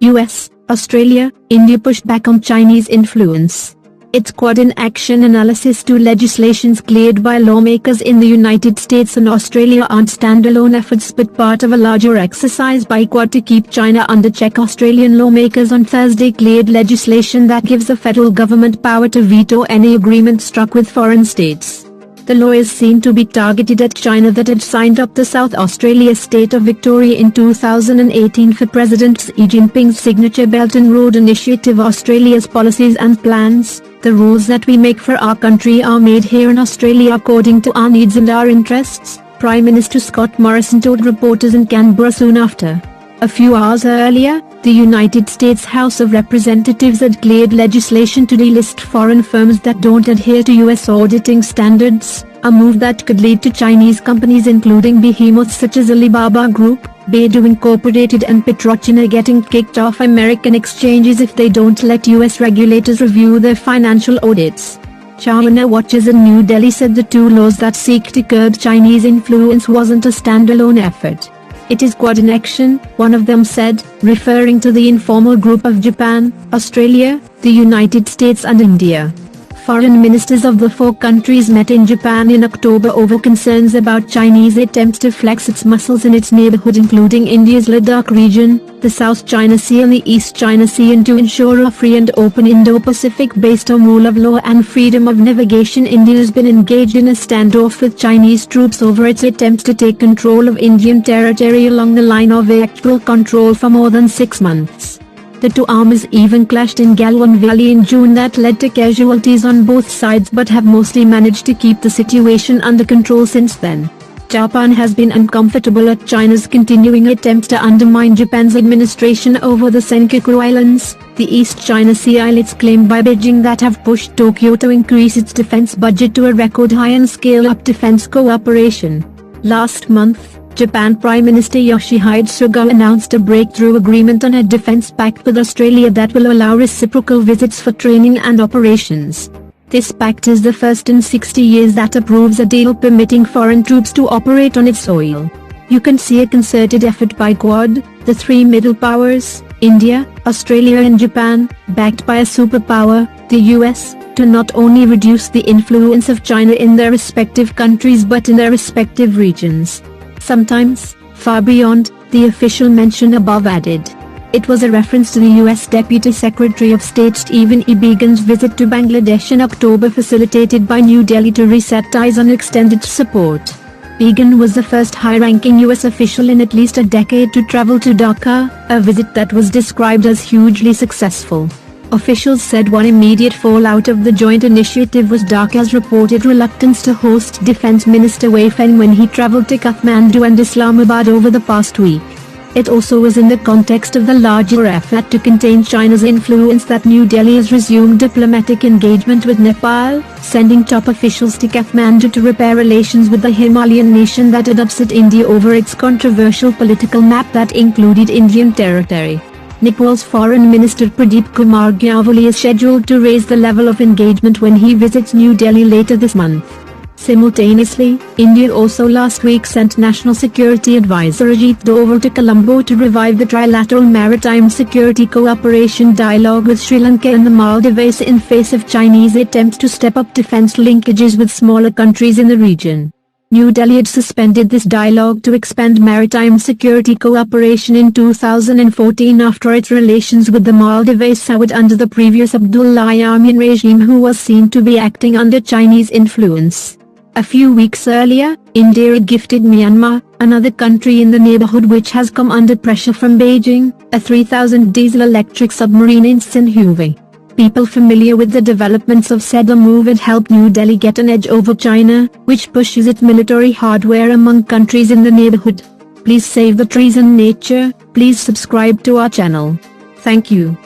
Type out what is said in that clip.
US, Australia, India push back on Chinese influence. Its Quad in Action analysis. Two legislations cleared by lawmakers in the United States and Australia aren't standalone efforts but part of a larger exercise by Quad to keep China under check. Australian lawmakers on Thursday cleared legislation that gives the federal government power to veto any agreement struck with foreign states. The lawyers seem to be targeted at China that had signed up the South Australia state of Victoria in 2018 for President Xi Jinping's signature Belt and Road Initiative. Australia's policies and plans, the rules that we make for our country are made here in Australia according to our needs and our interests, Prime Minister Scott Morrison told reporters in Canberra soon after. A few hours earlier, the United States House of Representatives had cleared legislation to delist foreign firms that don't adhere to U.S. auditing standards, a move that could lead to Chinese companies including behemoths such as Alibaba Group, Baidu Incorporated and PetroChina getting kicked off American exchanges if they don't let U.S. regulators review their financial audits. China watchers in New Delhi said the two laws that seek to curb Chinese influence wasn't a standalone effort. It is Quad in action, one of them said, referring to the informal group of Japan, Australia, the United States and India. Foreign ministers of the four countries met in Japan in October over concerns about Chinese attempts to flex its muscles in its neighborhood including India's Ladakh region, the South China Sea and the East China Sea, and to ensure a free and open Indo-Pacific based on rule of law and freedom of navigation. India has been engaged in a standoff with Chinese troops over its attempts to take control of Indian territory along the line of actual control for more than 6 months. The two armies even clashed in Galwan Valley in June that led to casualties on both sides but have mostly managed to keep the situation under control since then. Japan has been uncomfortable at China's continuing attempts to undermine Japan's administration over the Senkaku Islands, the East China Sea islets claimed by Beijing that have pushed Tokyo to increase its defense budget to a record high and scale up defense cooperation. Last month, Japan Prime Minister Yoshihide Suga announced a breakthrough agreement on a defense pact with Australia that will allow reciprocal visits for training and operations. This pact is the first in 60 years that approves a deal permitting foreign troops to operate on its soil. You can see a concerted effort by Quad, the three middle powers, India, Australia and Japan, backed by a superpower, the US, to not only reduce the influence of China in their respective countries but in their respective regions. Sometimes, far beyond, the official mention above added. It was a reference to the U.S. Deputy Secretary of State Stephen E. Biegun's visit to Bangladesh in October facilitated by New Delhi to reset ties and extended support. Biegun was the first high-ranking U.S. official in at least a decade to travel to Dhaka, a visit that was described as hugely successful. Officials said one immediate fallout of the joint initiative was Dhaka's reported reluctance to host Defense Minister Wei Feng when he traveled to Kathmandu and Islamabad over the past week. It also was in the context of the larger effort to contain China's influence that New Delhi has resumed diplomatic engagement with Nepal, sending top officials to Kathmandu to repair relations with the Himalayan nation that had upset India over its controversial political map that included Indian territory. Nepal's Foreign Minister Pradeep Kumar Gyavali is scheduled to raise the level of engagement when he visits New Delhi later this month. Simultaneously, India also last week sent National Security Advisor Ajit Doval to Colombo to revive the trilateral maritime security cooperation dialogue with Sri Lanka and the Maldives in face of Chinese attempts to step up defense linkages with smaller countries in the region. New Delhi had suspended this dialogue to expand maritime security cooperation in 2014 after its relations with the Maldives soured under the previous Abdullah Yameen regime, who was seen to be acting under Chinese influence. A few weeks earlier, India had gifted Myanmar, another country in the neighborhood which has come under pressure from Beijing, a 3,000 diesel-electric submarine in Xinhui. People familiar with the developments of said move had helped New Delhi get an edge over China, which pushes its military hardware among countries in the neighborhood. Please save the trees and nature. Please subscribe to our channel. Thank you.